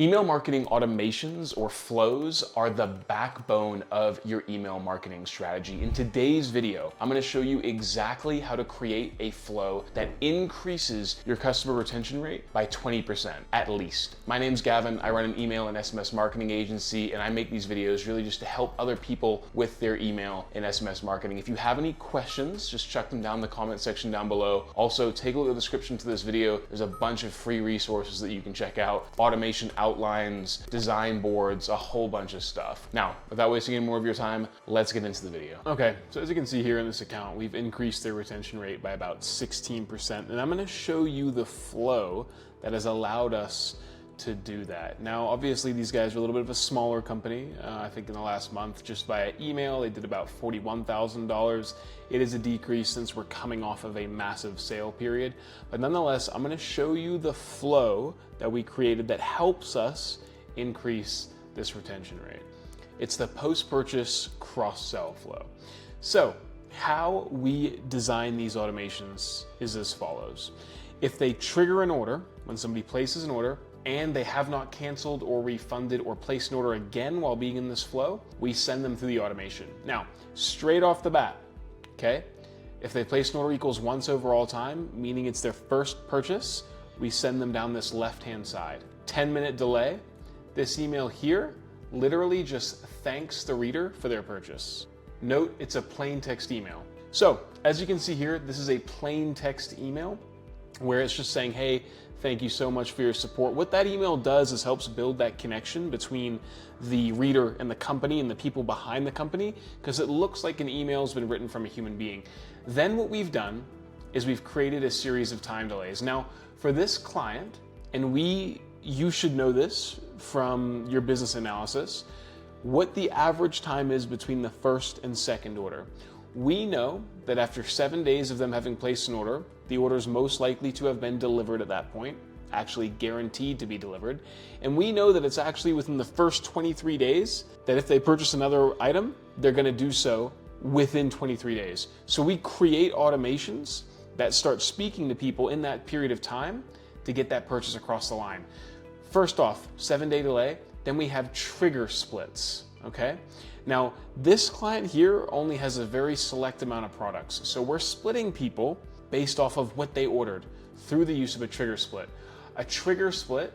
Email marketing automations or flows are the backbone of your email marketing strategy. In today's video, I'm going to show you exactly how to create a flow that increases your customer retention rate by 20% at least. My name's Gavin. I run an email and SMS marketing agency, and I make these videos really just to help other people with their email and SMS marketing. If you have any questions, just check them down in the comment section down below. Also, take a look at the description to this video. There's a bunch of free resources that you can check out. Automation outlines, design boards, a whole bunch of stuff. Now, without wasting any more of your time, let's get into the video. Okay, so as you can see here in this account, we've increased their retention rate by about 16%, and I'm gonna show you the flow that has allowed us to do that. Now, obviously, these guys are a little bit of a smaller company. I think in the last month, just via email, they did about $41,000. It is a decrease since we're coming off of a massive sale period. But nonetheless, I'm gonna show you the flow that we created that helps us increase this retention rate. It's the post-purchase cross-sell flow. So, how we design these automations is as follows. If they trigger an order, when somebody places an order, and they have not canceled or refunded or placed an order again while being in this flow, we send them through the automation. Now, straight off the bat, okay, if they place an order equals once over all time, meaning it's their first purchase, we send them down this left-hand side. 10-minute delay, this email here literally just thanks the reader for their purchase. Note, it's a plain text email. So, as you can see here, this is a plain text email where it's just saying, hey, thank you so much for your support. What that email does is helps build that connection between the reader and the company and the people behind the company, because it looks like an email has been written from a human being. Then what we've done is we've created a series of time delays. Now, for this client, and you should know this from your business analysis, what the average time is between the first and second order. We know that after 7 days of them having placed an order, the order is most likely to have been delivered at that point, actually guaranteed to be delivered. And we know that it's actually within the first 23 days that if they purchase another item, they're gonna do so within 23 days. So we create automations that start speaking to people in that period of time to get that purchase across the line. First off, 7-day delay, then we have trigger splits, okay? Now, this client here only has a very select amount of products. So we're splitting people based off of what they ordered through the use of a trigger split. A trigger split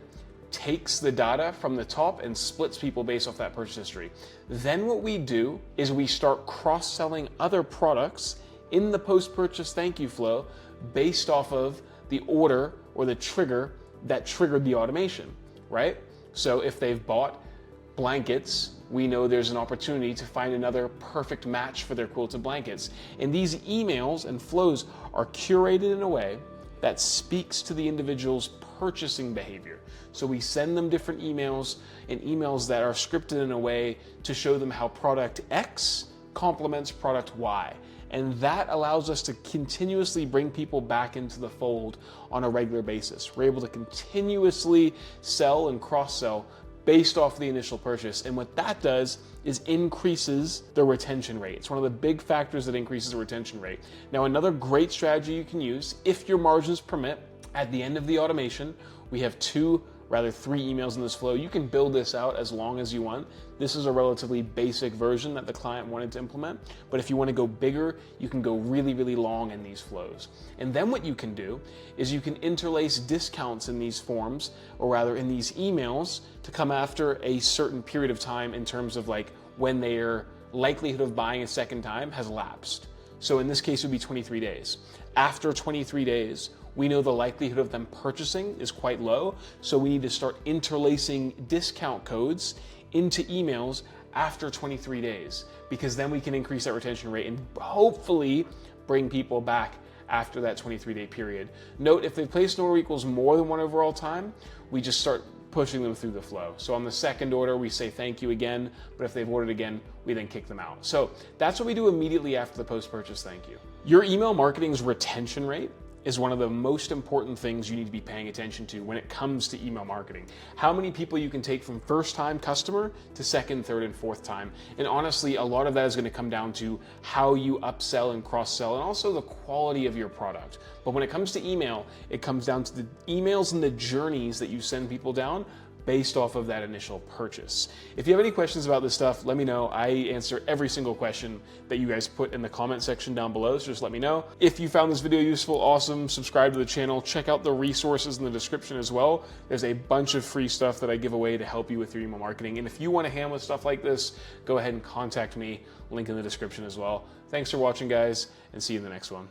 takes the data from the top and splits people based off that purchase history. Then what we do is we start cross-selling other products in the post-purchase thank you flow based off of the order or the trigger that triggered the automation, right? So if they've bought blankets, we know there's an opportunity to find another perfect match for their quilted blankets. And these emails and flows are curated in a way that speaks to the individual's purchasing behavior. So we send them different emails and emails that are scripted in a way to show them how product X complements product Y. And that allows us to continuously bring people back into the fold on a regular basis. We're able to continuously sell and cross-sell based off the initial purchase. And what that does is increases the retention rate. It's one of the big factors that increases the retention rate. Now, another great strategy you can use, if your margins permit, at the end of the automation, we have three emails in this flow. You can build this out as long as you want. This is a relatively basic version that the client wanted to implement, but if you want to go bigger, you can go really, really long in these flows. And then what you can do is you can interlace discounts in these forms, or rather in these emails, to come after a certain period of time in terms of like when their likelihood of buying a second time has lapsed. So in this case, it would be 23 days. After 23 days, we know the likelihood of them purchasing is quite low, so we need to start interlacing discount codes into emails after 23 days, because then we can increase that retention rate and hopefully bring people back after that 23-day period. Note, if they place an order equals more than one overall time, we just start pushing them through the flow. So on the second order, we say thank you again, but if they've ordered again, we then kick them out. So that's what we do immediately after the post-purchase thank you. Your email marketing's retention rate is one of the most important things you need to be paying attention to when it comes to email marketing. How many people you can take from first time customer to second, third, and fourth time. And honestly, a lot of that is gonna come down to how you upsell and cross-sell, and also the quality of your product. But when it comes to email, it comes down to the emails and the journeys that you send people down based off of that initial purchase. If you have any questions about this stuff, let me know. I answer every single question that you guys put in the comment section down below, so just let me know. If you found this video useful, awesome. Subscribe to the channel. Check out the resources in the description as well. There's a bunch of free stuff that I give away to help you with your email marketing. And if you want a hand with stuff like this, go ahead and contact me. Link in the description as well. Thanks for watching, guys, and see you in the next one.